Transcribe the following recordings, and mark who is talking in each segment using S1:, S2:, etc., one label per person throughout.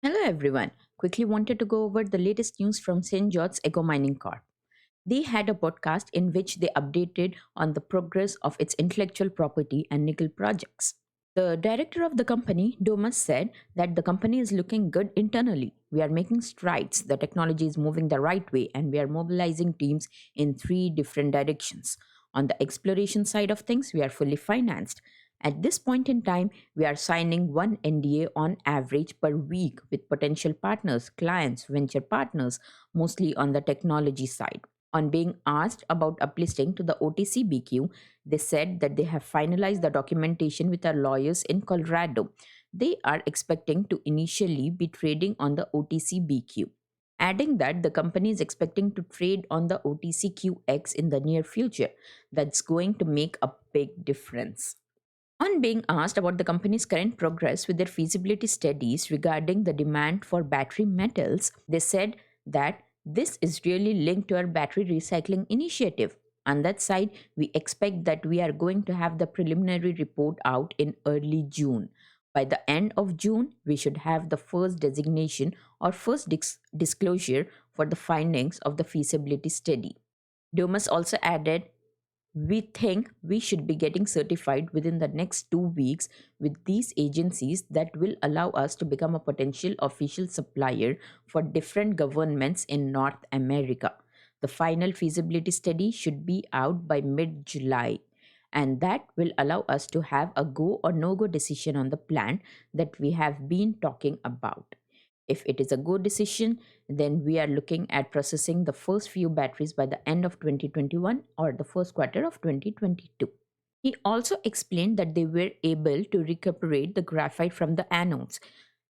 S1: Hello everyone. Quickly wanted to go over the latest news from St. George's Eco Mining Corp. They had a podcast in which they updated on the progress of its intellectual property and nickel projects. The director of the company, Domas, said that the company is looking good internally. We are making strides, the technology is moving the right way, and we are mobilizing teams in three different directions. On the exploration side of things, we are fully financed. At this point in time, we are signing one NDA on average per week with potential partners, clients, venture partners, mostly on the technology side. On being asked about uplisting to the OTC BQ, they said that they have finalized the documentation with our lawyers in Colorado. They are expecting to initially be trading on the OTC BQ. Adding that the company is expecting to trade on the OTCQX in the near future. That's going to make a big difference. On being asked about the company's current progress with their feasibility studies regarding the demand for battery metals, they said that this is really linked to our battery recycling initiative. On that side, we expect that we are going to have the preliminary report out in early June. By the end of June, we should have the first designation or first disclosure for the findings of the feasibility study. Domas also added, we think we should be getting certified within the next 2 weeks with these agencies that will allow us to become a potential official supplier for different governments in North America. The final feasibility study should be out by mid July, and that will allow us to have a go or no go decision on the plan that we have been talking about. If it is a good decision, then we are looking at processing the first few batteries by the end of 2021 or the first quarter of 2022. He also explained that they were able to recuperate the graphite from the anodes,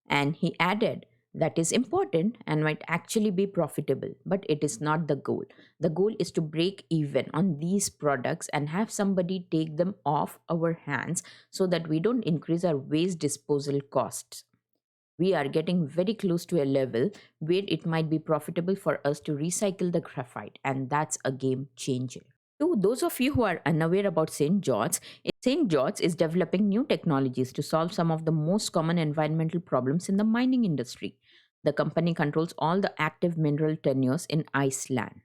S1: and he added that is important and might actually be profitable, but it is not the goal. The goal is to break even on these products and have somebody take them off our hands so that we don't increase our waste disposal costs. We are getting very close to a level where it might be profitable for us to recycle the graphite, and that's a game changer. To those of you who are unaware about St. George is developing new technologies to solve some of the most common environmental problems in the mining industry. The company controls all the active mineral tenures in Iceland.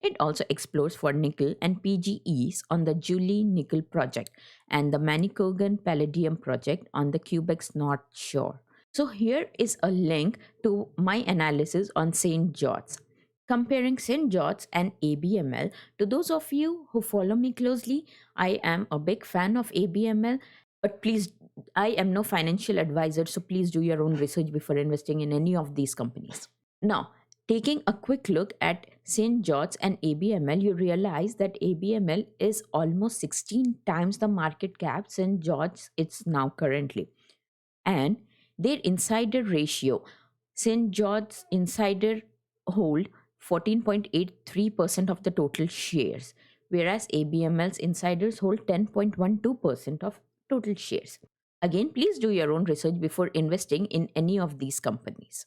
S1: It also explores for nickel and PGEs on the Julie Nickel project and the Manicouagan Palladium project on the Quebec's North Shore. So here is a link to my analysis on St. George's. Comparing St. George's and ABML, to those of you who follow me closely, I am a big fan of ABML, but please, I am no financial advisor, so please do your own research before investing in any of these companies. Now, taking a quick look at St. George's and ABML, you realize that ABML is almost 16 times the market cap St. George's it's now currently. And their insider ratio, St. George's insider hold 14.83% of the total shares, whereas ABML's insiders hold 10.12% of total shares. Again, please do your own research before investing in any of these companies.